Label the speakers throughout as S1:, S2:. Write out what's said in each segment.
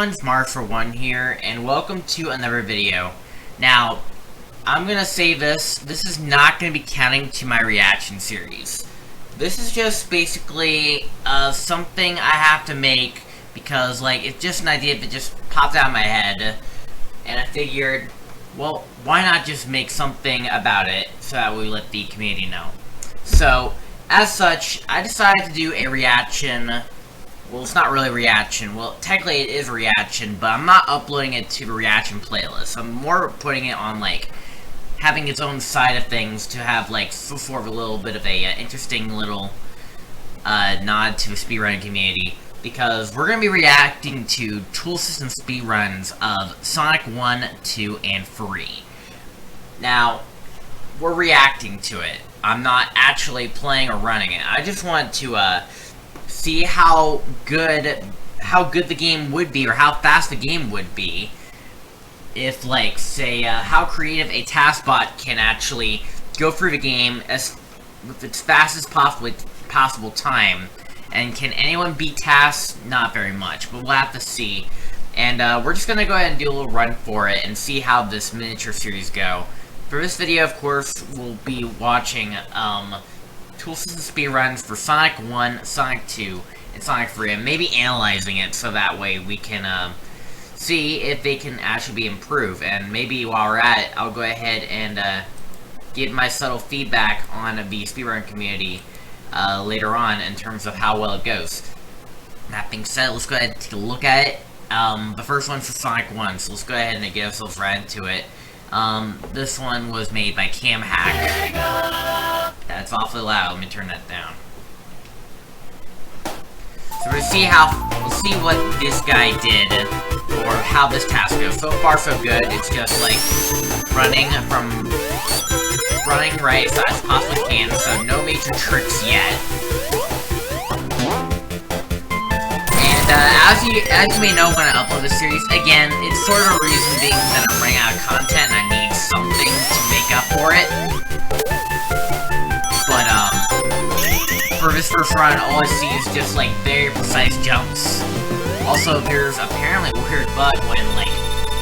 S1: everyone's Mardiman641 here, and welcome to another video. Now, I'm gonna say this is not gonna be counting to my reaction series. This is just basically, something I have to make, because, it's just an idea that just popped out of my head, and I figured, well, why not just make something about it, so that we let the community know. So, as such, I decided to do a reaction. Well, it's not really a reaction. Well, technically it is a reaction, but I'm not uploading it to the reaction playlist. I'm more putting it on, having its own side of things to have, sort of a little bit of a interesting little nod to the speedrunning community. Because we're going to be reacting to tool system speedruns of Sonic 1, 2, and 3. Now, we're reacting to it. I'm not actually playing or running it. I just want to, see how good the game would be, or how fast the game would be, if, say, how creative a task bot can actually go through the game with its fastest possible time. And can anyone beat tasks? Not very much, but we'll have to see. And we're just gonna go ahead and do a little run for it and see how this miniature series go. For this video, of course, we'll be watching tool system speedruns for Sonic 1, Sonic 2, and Sonic 3, and maybe analyzing it so that way we can see if they can actually be improved. And maybe while we're at it, I'll go ahead and give my subtle feedback on the speedrun community later on in terms of how well it goes. That being said, let's go ahead and take a look at it. The first one's for Sonic 1, so let's go ahead and get ourselves right into it. This one was made by Cam Hack. That's awfully loud. Let me turn that down. So we'll see what this guy did, or how this task goes. So far, so good. It's just running right as fast as possibly can. So no major tricks yet. And as you may know, when I upload this series, again, it's sort of a reason being that I'm running out of content and I need something to make up for it. But, for this first run, all I see is just, very precise jumps. Also, there's apparently a weird bug when,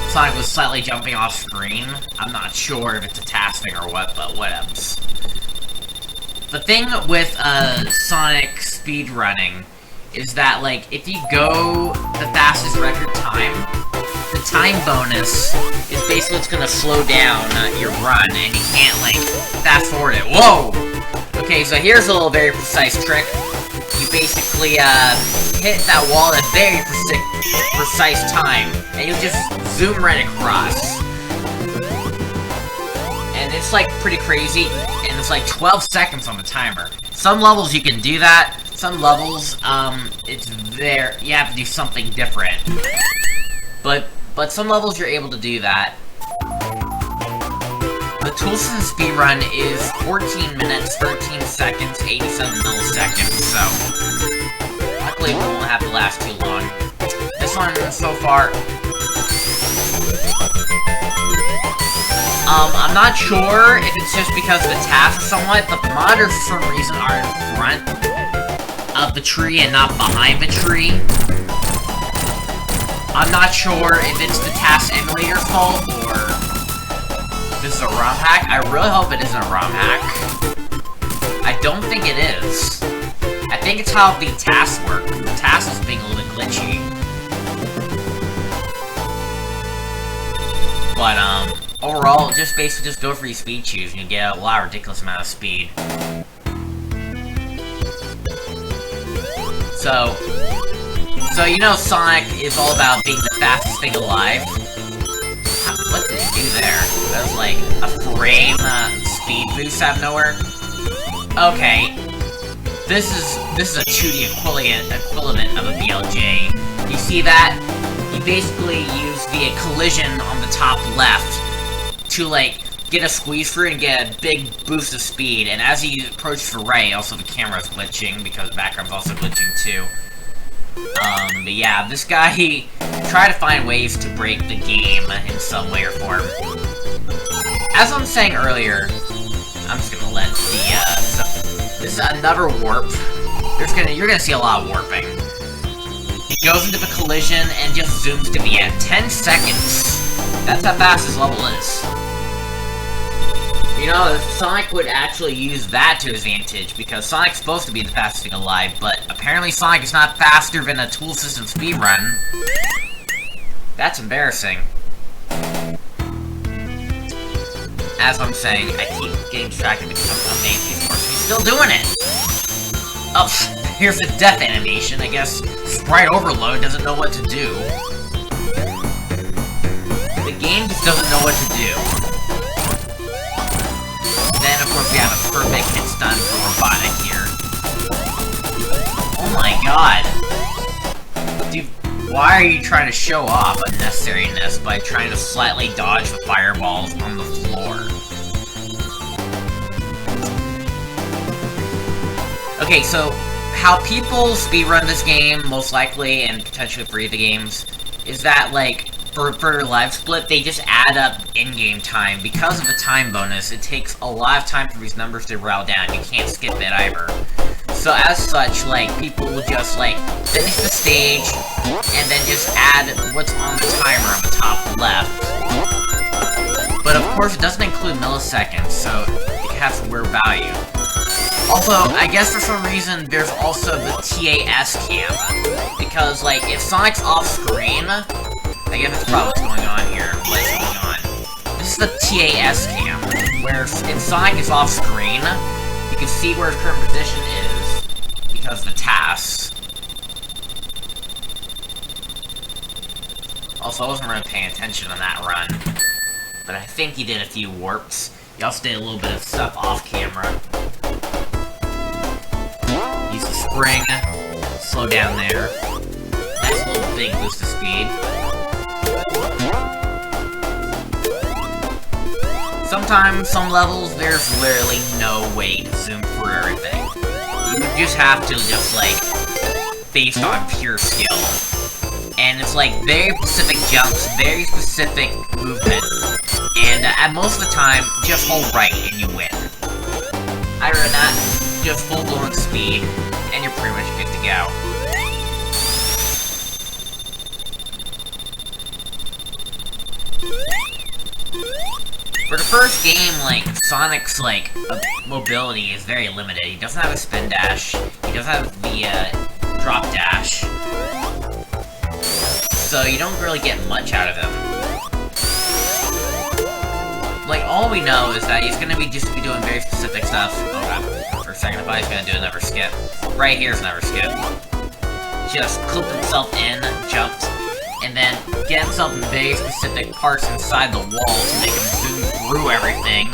S1: Sonic was slightly jumping off screen. I'm not sure if it's a task thing or what, but whatevs. The thing with, Sonic speedrunning is that, if you go the fastest record time, the time bonus is basically it's gonna slow down your run, and you can't, fast forward it. Whoa! Okay, so here's a little very precise trick. You basically, hit that wall at a very precise time, and you just zoom right across. And it's, pretty crazy, and it's, 12 seconds on the timer. Some levels you can do that. Some levels, you have to do something different. But some levels you're able to do that. The tool system speedrun is 14 minutes, 13 seconds, 87 milliseconds, so luckily it won't have to last too long. This one, so far, I'm not sure if it's just because of the tasks somewhat, but the monitors for some reason are in front of the tree and not behind the tree. I'm not sure if it's the task emulator's fault, or this is a ROM hack. I really hope it isn't a ROM hack. I don't think it is. I think it's how the tasks work. The task is being a little bit glitchy. But, overall, basically just go for your speed choose, and you get a lot of ridiculous amount of speed. So you know Sonic is all about being the fastest thing alive. What did it do there? That was a frame speed boost out of nowhere. Okay, this is a 2D equivalent of a BLJ. You see that? You basically use the collision on the top left to get a squeeze through and get a big boost of speed. And as you approach the right, also the camera's glitching because the background's also glitching too. But yeah, this guy, he tried to find ways to break the game in some way or form. As I was saying earlier, I'm just gonna let this is another warp. You're gonna see a lot of warping. goes into the collision and just zooms to the end. 10 seconds! That's how fast this level is. You know, Sonic would actually use that to his advantage, because Sonic's supposed to be the fastest thing alive, but apparently Sonic is not faster than a tool system speedrun. That's embarrassing. As I'm saying, I keep getting distracted because I'm amazing, of course. He's still doing it! Oh, here's a death animation. I guess Sprite Overload doesn't know what to do. The game just doesn't know what to do. Then, of course, we have a perfect hit stun for Robotic here. Oh my god. Dude, why are you trying to show off unnecessariness by trying to slightly dodge the fireballs on the floor? Okay, so how people speedrun this game, most likely, and potentially free the games, is that, like, for their live split, they just add up in-game time. Because of the time bonus, it takes a lot of time for these numbers to roll down. You can't skip it either. So as such, like, people will just, like, finish the stage, and then just add what's on the timer on the top left. But of course, it doesn't include milliseconds, so it has a weird value. Also, I guess for some reason, there's also the TAS cam. Because, like, if Sonic's off-screen, I guess that's probably what's going on here. What is going on? This is the TAS cam, where if Sonic is off-screen, you can see where his current position is, because of the TAS. Also, I wasn't really paying attention on that run, but I think he did a few warps. He also did a little bit of stuff off-camera. Use the spring, slow down there. Nice little big boost of speed. Sometimes, some levels, there's literally no way to zoom through everything. You just have to just, like, based on pure skill. And it's like very specific jumps, very specific movement. And at most of the time, just hold right and you win. Other than that, just full-blown speed, and you're pretty much good to go. For the first game, like, Sonic's, like, mobility is very limited. He doesn't have a spin dash. He doesn't have the, drop dash. So you don't really get much out of him. Like, all we know is that he's gonna be just doing very specific stuff. Oh god, for a second, I thought he was gonna do another skip. Right here's another skip. Just clip himself in, jumped, and then get himself in very specific parts inside the wall to make him zoom through everything.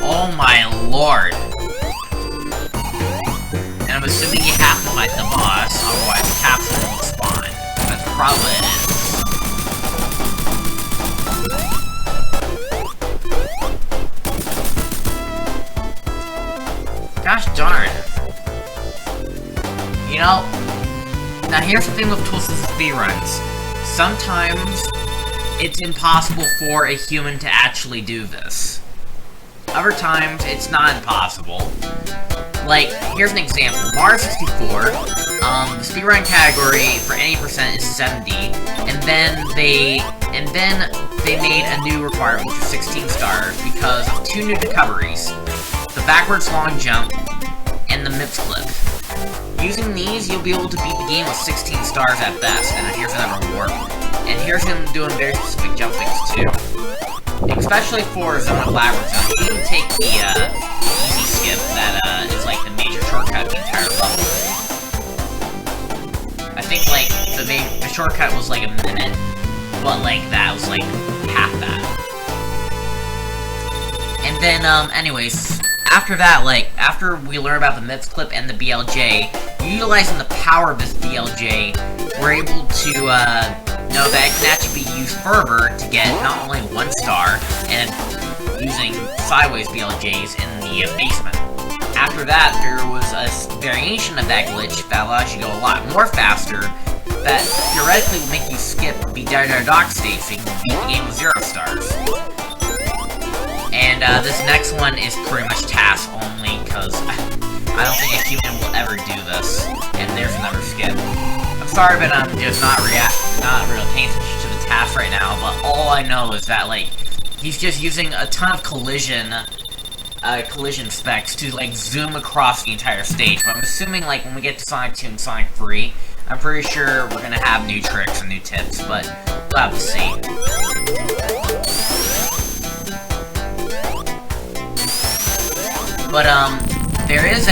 S1: Oh my lord. And I'm assuming you have to fight the boss, otherwise the capsule won't spawn. That's probably it. Gosh darn. You know, now here's the thing with twisted speedruns. Sometimes, it's impossible for a human to actually do this. Other times, it's not impossible. Like, here's an example. Mardiman641, the speedrun category for any percent is 70, and then they made a new requirement, which is 16 stars, because of two new recoveries. The backwards long jump, and the MIPS clip. Using these, you'll be able to beat the game with 16 stars at best, and here's another reward. And here's him doing very specific jump things too. Especially for Zone of Labyrinth, you can take the easy skip that is like the major shortcut of the entire level. I think like the shortcut was like a minute, but like that was like half that. And then anyways, after that, like, after we learn about the MIPS clip and the BLJ, utilizing the power of this BLJ, we're able to, know that it can actually be used further to get not only 1 star, and using sideways BLJs in the basement. After that, there was a variation of that glitch that allows you to go a lot more faster, that theoretically will make you skip the Dock stage so you can beat the game with 0 stars. And this next one is pretty much task only, because I don't think a human will ever do this. And there's another skip. I'm sorry, but I'm just not really paying attention to the task right now, but all I know is that, like, he's just using a ton of collision specs to, like, zoom across the entire stage. But I'm assuming, like, when we get to Sonic 2 and Sonic 3, I'm pretty sure we're gonna have new tricks and new tips, but we'll have to see. But, there is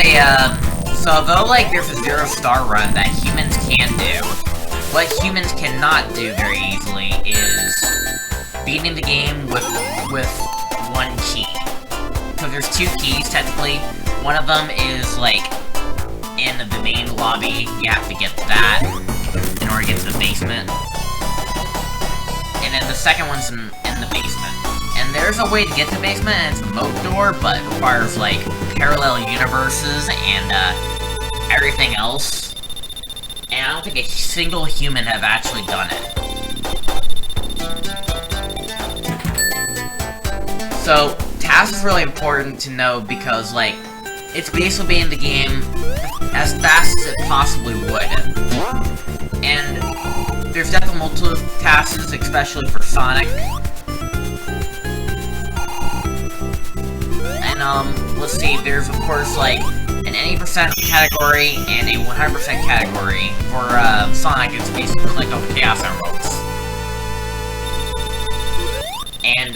S1: so although, like, there's a 0-star run that humans can do, what humans cannot do very easily is beating the game with one key. Because there's 2 keys, technically. One of them is, like, in the main lobby. You have to get that in order to get to the basement. And then the second one's in the basement. And there's a way to get to the basement, and it's a moat door, but it requires, like, parallel universes and, everything else. And I don't think a single human have actually done it. So, task is really important to know because, like, it's basically being the game as fast as it possibly would. And there's definitely multiple tasks, especially for Sonic. And, let's see, there's, of course, like, an 80% category and a 100% category. For, Sonic, it's basically click on Chaos Emeralds. And,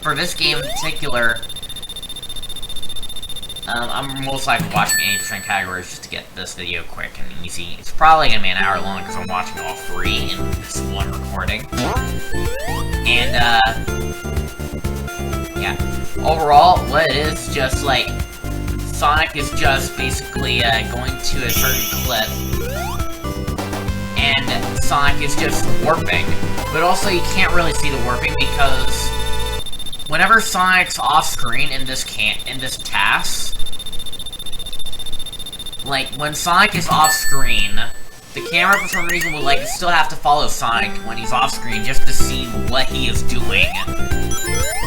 S1: for this game in particular, I'm most likely watching 80% categories just to get this video quick and easy. It's probably gonna be an hour long because I'm watching all 3 in this one recording. And, yeah. Overall, what it is just, like, Sonic is just basically, going to a certain clip, and Sonic is just warping. But also, you can't really see the warping because whenever Sonic's off-screen in this task, like, when Sonic is off-screen, the camera, for some reason, will, like, still have to follow Sonic when he's off-screen just to see what he is doing,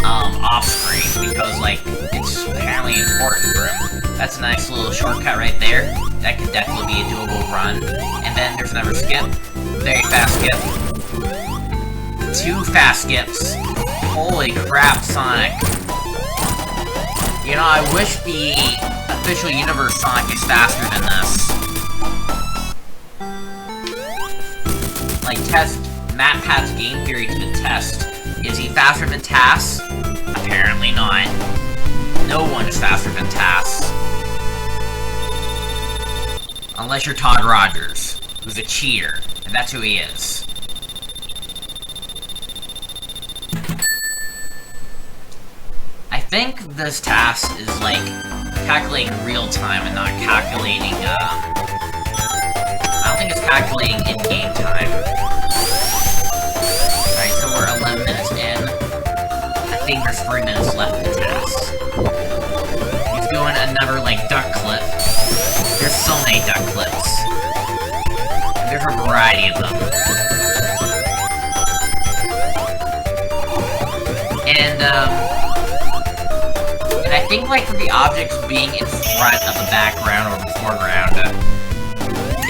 S1: off-screen, because, like, it's apparently important for him. That's a nice little shortcut right there. That could definitely be a doable run. And then there's another skip. Very fast skip. 2 fast skips. Holy crap, Sonic. You know, I wish the official universe Sonic is faster than this. Like, Matt Pat's game theory to the test. Is he faster than Tass? Apparently not. No one is faster than Tass. Unless you're Todd Rogers, who's a cheater, and that's who he is. I think this task is, like, calculating real time and not calculating, I don't think it's calculating in-game time. Alright, so we're 11 minutes in. I think there's 3 minutes left in the task. He's doing another, like, duck clip. There's so many duck clips. And there's a variety of them. And I think, like, for the objects being in front of the background or the foreground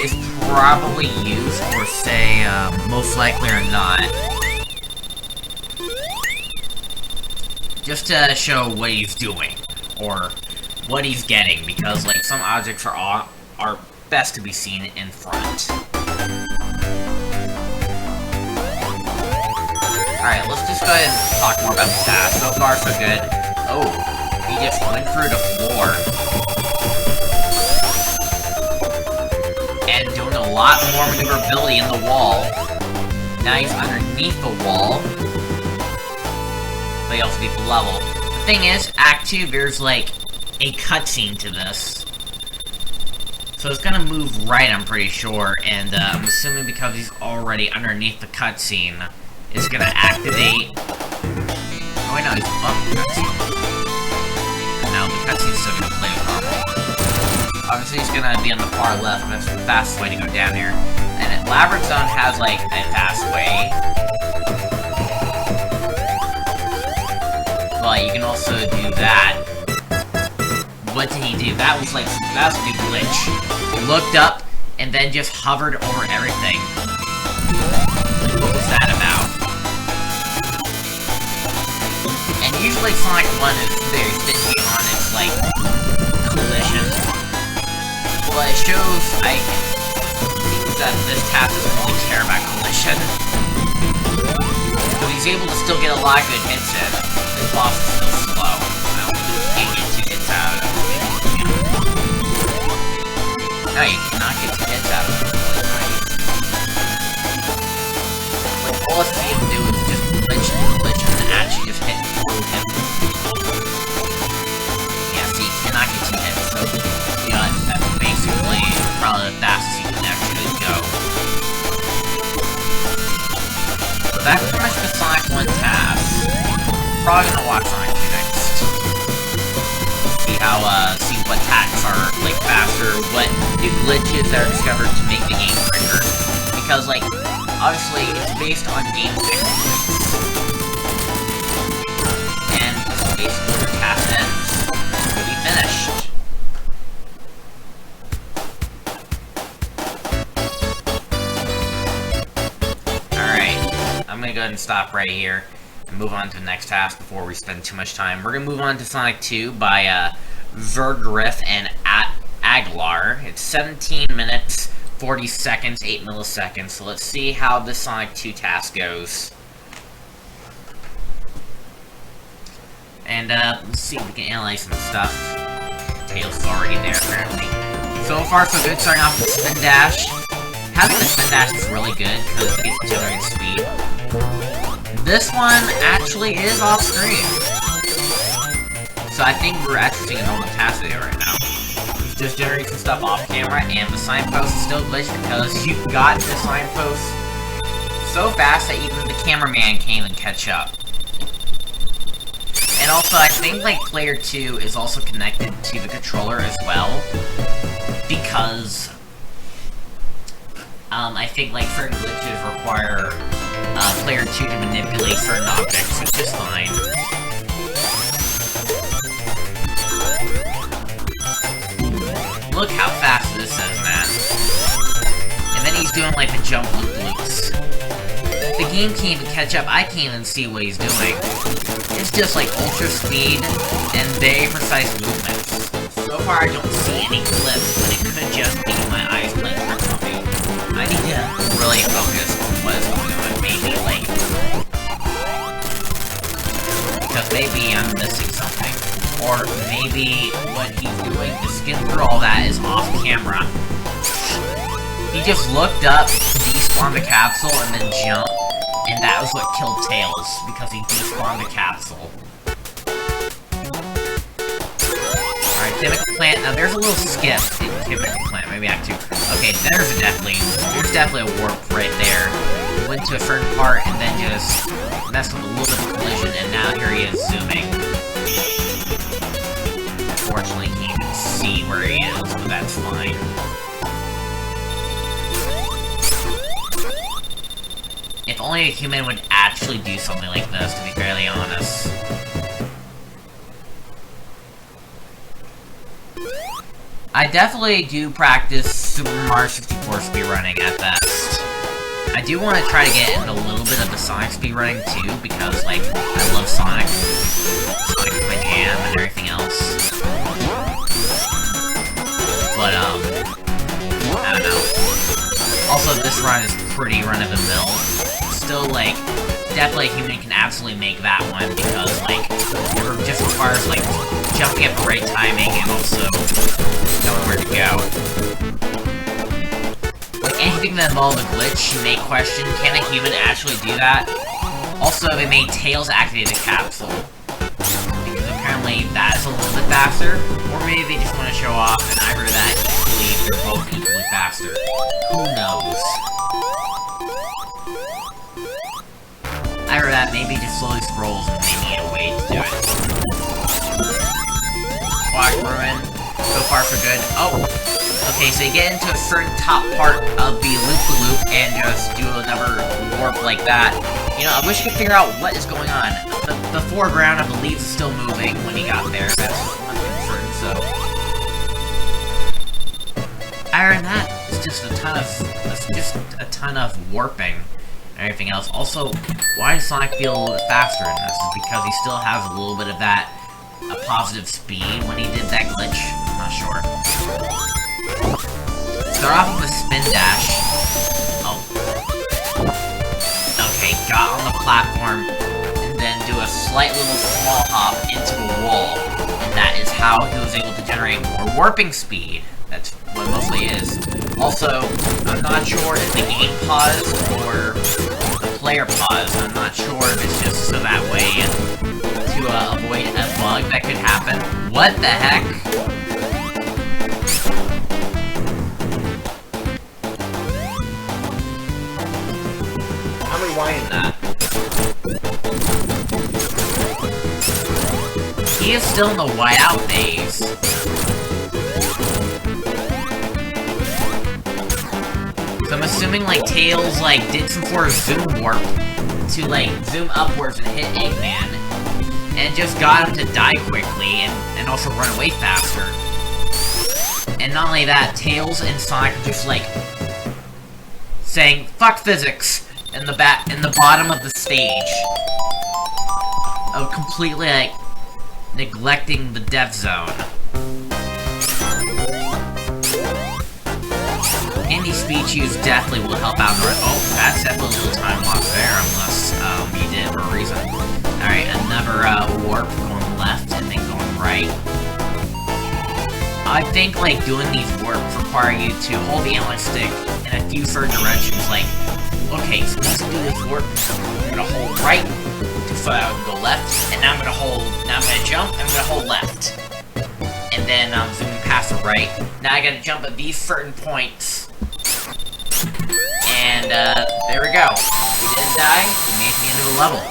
S1: is probably used for, say, most likely or not. Just to show what he's doing, or what he's getting, because, like, some objects are best to be seen in front. Alright, let's just go ahead and talk more about the task. So far, so good. Oh, he just went through the floor. And doing a lot more maneuverability in the wall. Now he's underneath the wall. But he also beat the level. The thing is, Act 2, there's, like, a cutscene to this. So it's gonna move right, I'm pretty sure, and I'm assuming because he's already underneath the cutscene, it's gonna activate... Oh wait, no, he's above the cutscene. No, the cutscene's still gonna play normally. Obviously he's gonna be on the far left, but that's the fastest way to go down here. And Labyrinth Zone has, like, a fast way. But you can also do that. What did he do? That was a new glitch. He looked up, and then just hovered over everything. What was that about? And usually Sonic 1 is very stingy on its, like, collision. But it shows, I think that this task doesn't really care about collision. So he's able to still get a lot of good hits in. This boss is still slow. I don't think he can get 2 hits out of him. No, you cannot get 2 hits out of him. Like, all it's need to do is just glitch and then actually just hit through him. Yeah, so you cannot get 2 hits, so, you know, that's basically probably the fastest you can actually go. So that's pretty much the Sonic 1 task. Probably gonna watch Sonic 2 next. See what tasks are, like, faster, what new glitches are discovered to make the game quicker. Because, like, obviously, it's based on game exploits. And this is basically where the task ends. It'll be finished. Alright, I'm gonna go ahead and stop right here and move on to the next task before we spend too much time. We're gonna move on to Sonic 2 by Vergriff and Aguilar. It's 17 minutes, 40 seconds, 8 milliseconds. So let's see how the Sonic 2 task goes. And let's see if we can analyze some stuff. Tails is already there apparently. So far so good, starting off with Spin Dash. Having the Spin Dash is really good because it gets to generate speed. This one actually is off screen. So I think we're actually seeing a normal task video right now. It's just generating some stuff off camera, and the signpost is still glitched because you got the signpost so fast that even the cameraman can't even catch up. And also, I think, like, Player 2 is also connected to the controller as well, because, I think, like, certain glitches require, Player 2 to manipulate certain objects, which is fine. Look how fast this is, man. And then he's doing, like, the jump loop-loops. The game can't even catch up. I can't even see what he's doing. It's just, like, ultra speed and very precise movements. So far, I don't see any clips, but it could just be my eyes playing tricks on me. I need to really focus on what is going on. Maybe, like... because maybe I'm missing something. Or maybe what he's doing to skim through all that is off camera. He just looked up, despawned the capsule, and then jumped, and that was what killed Tails, because he despawned the capsule. Alright, Chemical Plant. Now there's a little skip in Chemical Plant, maybe Act 2. Okay, there's definitely a warp right there. Went to a certain part and then just messed with a little bit of collision, and now here he is zooming. Unfortunately, he can't even see where he is, but that's fine. If only a human would actually do something like this, to be fairly honest. I definitely do practice Super Mario 64 speedrunning at best. I do want to try to get into a little bit of the Sonic speedrunning too, because, like, I love Sonic. Sonic's my jam and everything else. But, I don't know. Also, this run is pretty run-of-the-mill. Still, like, definitely a human can absolutely make that one, because, like, it just requires, like, jumping at the right timing and also knowing where to go. Like, anything that involves a glitch, you may question, can a human actually do that? Also, they made Tails activate the capsule, because apparently that's a little bit faster, or maybe they just want to show off, and I heard that equally, they're both equally faster. Who knows? I heard that maybe just slowly scrolls and they need a way to do it. Watch Ruin. So far so good. Oh! Okay, so you get into a certain top part of the loop-the-loop and just do another warp like that. You know, I wish you could figure out what is going on. The foreground, I believe, is still moving when he got there. That's one thing certain, so... Other than that, it's just a ton of warping and everything else. Also, why does Sonic feel a little bit faster in this? Is because he still has a little bit of that positive speed when he did that glitch? I'm not sure. Start off with a spin dash. Oh. Okay, got on the platform, and then do a slight little small hop into a wall. And that is how he was able to generate more warping speed. That's what it mostly is. Also, I'm not sure if the game paused or the player paused. I'm not sure if it's just so that way to avoid a bug that could happen. What the heck? I'm rewinding that. He is still in the whiteout phase. So I'm assuming, like, Tails, like, did some sort of zoom warp to, like, zoom upwards and hit Eggman. And just got him to die quickly and also run away faster. And not only that, Tails and Sonic are just, like, saying, "Fuck physics," in the bottom of the stage. Of completely, like, neglecting the death zone. Any speed choose definitely will help out. Oh, that's definitely a little time lost there, unless you did it for a reason. Alright, another warp going left and then going right. I think, like, doing these warps require you to hold the analog stick in a few certain directions. Like, okay, so let's do this warp. I'm gonna hold right to go left, and now I'm gonna jump, and I'm gonna hold left. And then I'm zooming past the right. Now I gotta jump at these certain points. And, there we go. We didn't die, we made it to the end of the level.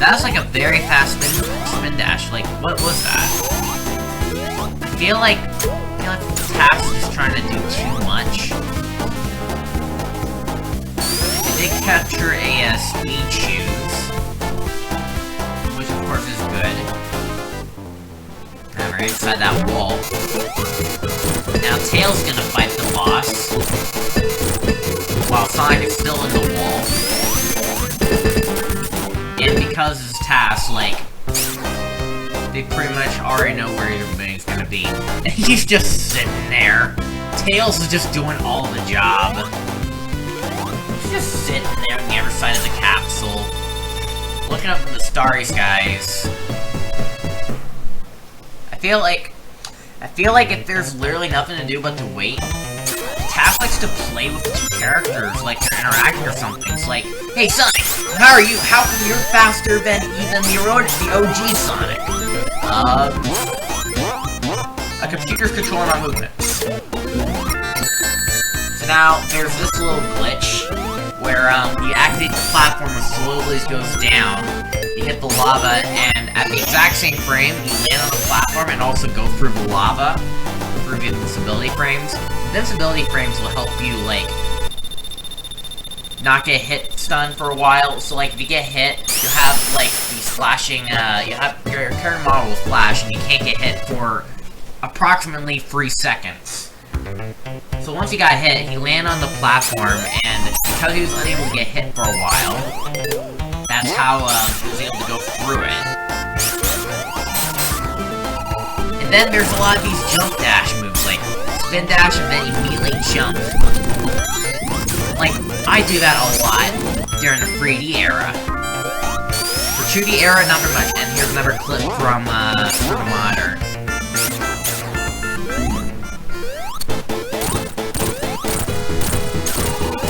S1: That was like a very fast spin dash. Like, what was that? I feel like the task is trying to do too much. They did capture a speed shoes, which of course is good. Now we're inside that wall. Now Tails gonna fight the boss, while Sonic is still in the wall. And because his task, like, they pretty much already know where everybody's gonna be. And he's just sitting there. Tails is just doing all the job. He's just sitting there on the other side of the capsule, looking up in the starry skies. I feel like if there's literally nothing to do but to wait, Task likes to play with the two characters, like they're interacting or something. It's like, "Hey Sonic, how are you? How come you're faster than even the OG Sonic?" A computer's controlling my movements. So now, there's this little glitch, where, you activate the platform and slowly goes down, you hit the lava, and at the exact same frame, you land on the platform and also go through the lava, through the invincibility frames. Invincibility frames will help you, like, not get hit stunned for a while. So, like, if you get hit, you have, like, these flashing, you have your character model will flash, and you can't get hit for approximately 3 seconds. So once he got hit, he landed on the platform, and because he was unable to get hit for a while, that's how, he was able to go through it. And then there's a lot of these jump dash moves, like, spin dash and then immediately jump. Like, I do that a lot during the 3D era. For 2D era, not very much. And here's another clip from the modder.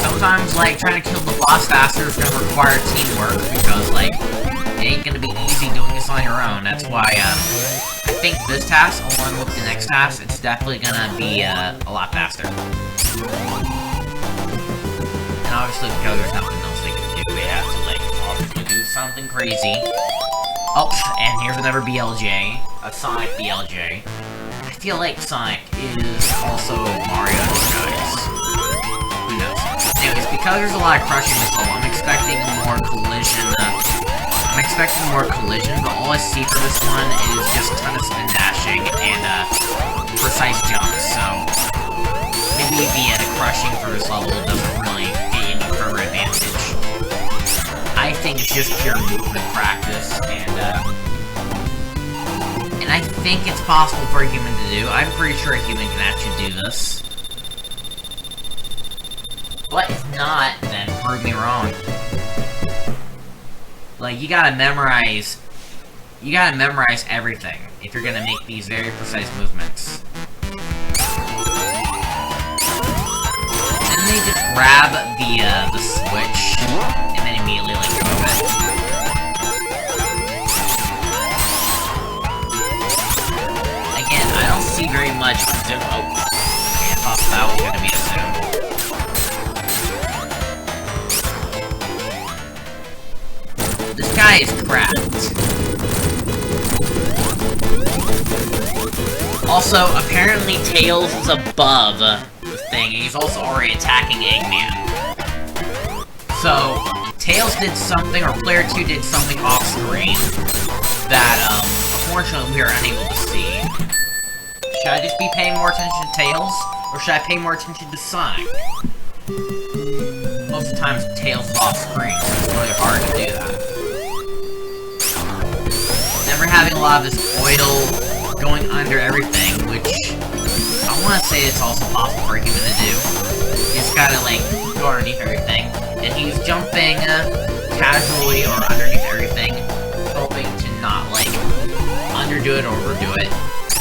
S1: Sometimes, like, trying to kill the boss faster is gonna require teamwork, because, like, it ain't gonna be easy doing this on your own. That's why, I think this task, along with the next task, it's definitely gonna be, a lot faster. And obviously, because there's nothing else they can do, we have to, like, obviously do something crazy. Oh, and here's another BLJ. A Sonic BLJ. I feel like Sonic is also Mario in disguise. Who knows? Anyways, because there's a lot of crushing this level, I'm expecting more collision I'm expecting more collision, but all I see for this one is just a ton of spin dashing and precise jumps, so maybe the crushing for this level doesn't really get you any further advantage. I think it's just pure movement practice, and I think it's possible for a human to do. I'm pretty sure a human can actually do this. But if not, then prove me wrong. Like, you gotta memorize everything if you're gonna make these very precise movements. And they just grab the switch, and then immediately, like, move it. Again, I don't see very much zoom. Oh, I thought that was gonna be a zoom. This guy is cracked. Also, apparently Tails is above the thing, and he's also already attacking Eggman. So, Tails did something, or Player 2 did something off-screen that, unfortunately, we are unable to see. Should I just be paying more attention to Tails, or should I pay more attention to Sonic? Most of the time, Tails is off-screen, so it's really hard to do that. Never having a lot of this oil going under everything, which I want to say it's also possible for a human to do. He's gotta, like, go underneath everything, and he's jumping casually or underneath everything, hoping to not, like, underdo it or overdo it.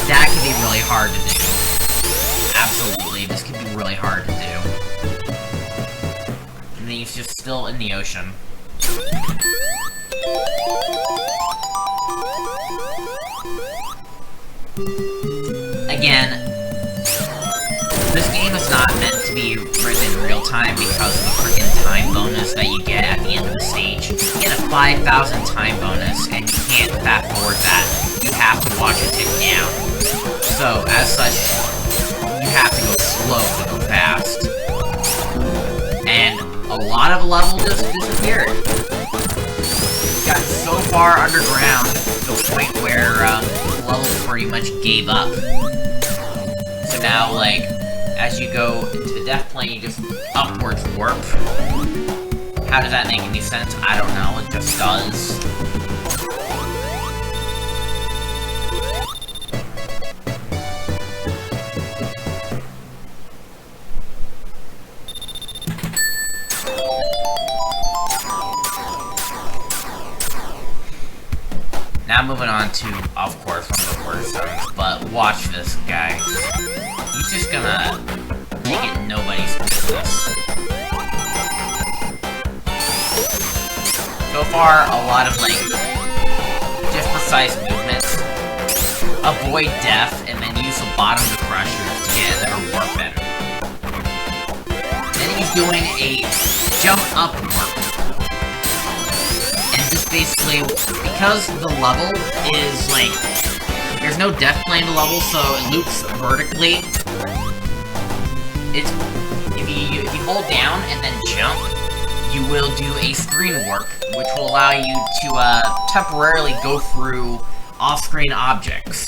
S1: That can be really hard to do. Absolutely, this can be really hard to do. And then he's just still in the ocean. Again, this game is not meant to be written in real time because of the freaking time bonus that you get at the end of the stage. You get a 5,000 time bonus, and you can't fast forward that. You have to watch it tick down. So, as such, you have to go slow to go fast. And a lot of level just disappeared. Got so far underground to the point where the level pretty much gave up. So now, like, as you go into the death plane, you just upwards warp. How does that make any sense? I don't know, it just does. Now moving on to, of course, one of the worst zones, but watch this guy. He's just gonna make it nobody's business. So far, a lot of, like, just precise movements. Avoid death, and then use the bottom of the crushers to get their warp in. Then he's doing a jump up warp. And just basically, because the level is, like, there's no death plane to level, so it loops vertically. It's, if you hold down and then jump, you will do a screen warp, which will allow you to, temporarily go through off-screen objects.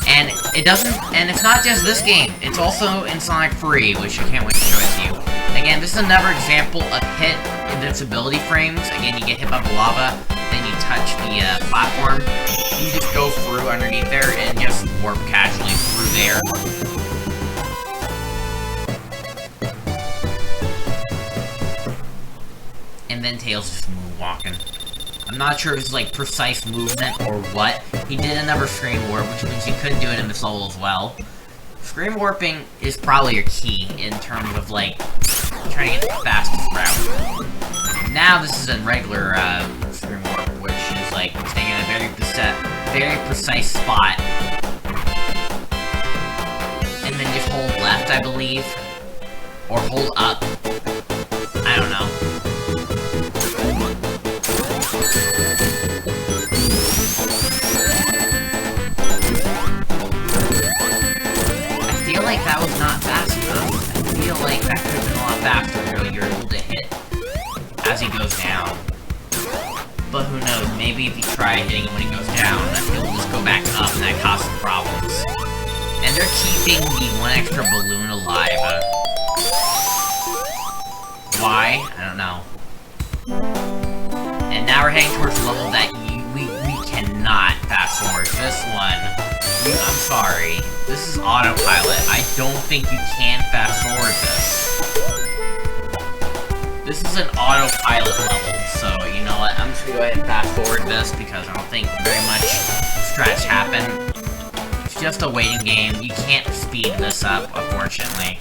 S1: And it doesn't, and it's not just this game, it's also in Sonic 3, which I can't wait to show it to you. Again, this is another example of hit invincibility frames. Again, you get hit by the lava, then you touch the platform, you just go through underneath there and just warp casually through there. And then Tails just moonwalking. I'm not sure if it's like precise movement or what. He did another screen warp, which means you couldn't do it in this level as well. Screen warping is probably your key in terms of, like, trying to get the fastest route. Now this is a regular screen warp, which is like staying in a very precise spot. And then just hold left, I believe. Or hold up. I don't know. I feel like that was not fast enough. I feel like that could have been a lot faster, you're able to hit as he goes down. who knows, maybe if you try hitting it when it goes down, it will just go back up and that causes problems. And they're keeping the one extra balloon alive. Why? I don't know. And now we're heading towards a level that we cannot fast forward. This one, I'm sorry. This is autopilot. I don't think you can fast forward this. This is an autopilot level, so you know what? I'm just gonna go ahead and fast forward this because I don't think very much stretch happened. It's just a waiting game. You can't speed this up, unfortunately.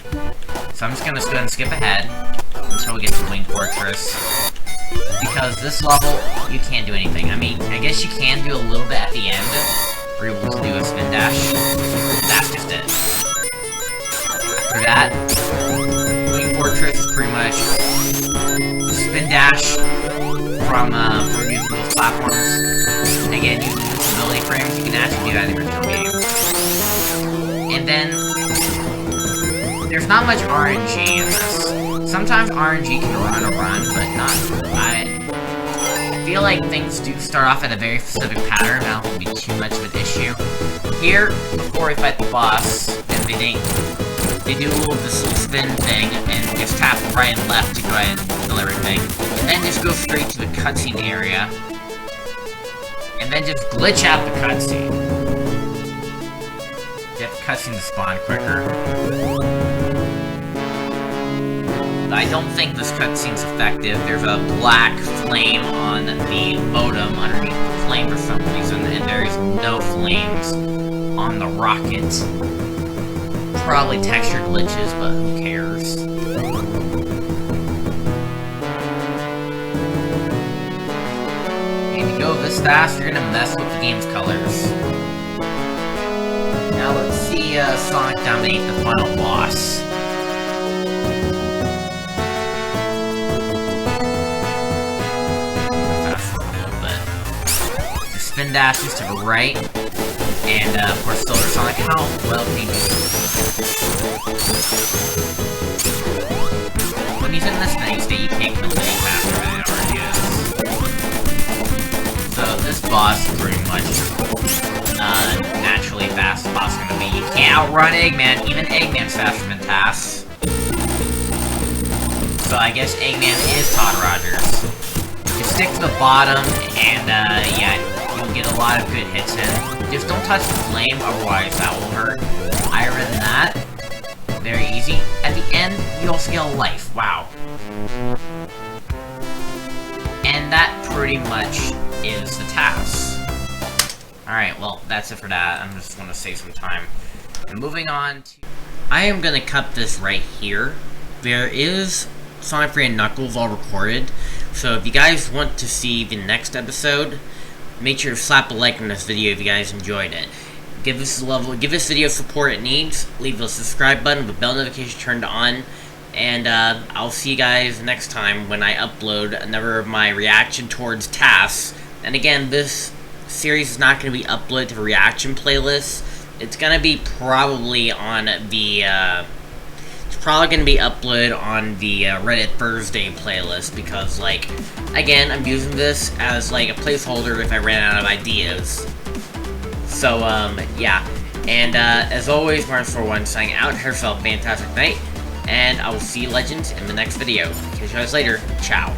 S1: So I'm just gonna go ahead and skip ahead until we get to Wing Fortress. Because this level, you can't do anything. I mean, I guess you can do a little bit at the end, where you're able to do a spin dash. That's just it. For that, Wing Fortress is pretty much spin dash from using those platforms. And again, using the stability frames, you can actually do that in the original game. And then, there's not much RNG in this. Sometimes RNG can run a run, but not. I feel like things do start off at a very specific pattern. That won't be too much of an issue. Here, before we fight the boss, and they do this little spin thing, and just tap right and left to go ahead and kill everything. And then just go straight to the cutscene area. And then just glitch out the cutscene. Get the cutscene to spawn quicker. But I don't think this cutscene's effective. There's a black flame on the modem underneath the flame for some reason, and there's no flames on the rocket. Probably texture glitches, but who cares? And to go this fast, you're gonna mess with the game's colors. Now let's see Sonic dominate the final boss. Spin dashes to the right, and of course, Silver Sonic, how well can you do? When he's in this steady state, you can't kill him any faster than it already is. So this boss is pretty much naturally fast the boss is gonna be. You can't outrun Eggman, even Eggman's faster than Tass. So I guess Eggman is Todd Rogers. Just stick to the bottom, and yeah. You'll get a lot of good hits in. Just don't touch the flame, otherwise that will hurt. Higher than that, very easy. At the end, you also get a life. Wow. And that pretty much is the task. Alright, well, that's it for that. I'm just going to save some time. And moving on to... I am going to cut this right here. There is Sonic 3 and Knuckles all recorded. So if you guys want to see the next episode, make sure to slap a like on this video if you guys enjoyed it. Give this video support it needs. Leave the subscribe button with bell notification turned on. And I'll see you guys next time when I upload another of my reaction towards tasks. And again, this series is not going to be uploaded to the reaction playlist. It's going to be probably on the uploaded on the Reddit Thursday playlist because, like, again, I'm using this as, like, a placeholder if I ran out of ideas. So, yeah. And, as always, Mardiman641 signing out. Have yourself a fantastic night, and I will see you, Legends, in the next video. Catch you guys later. Ciao.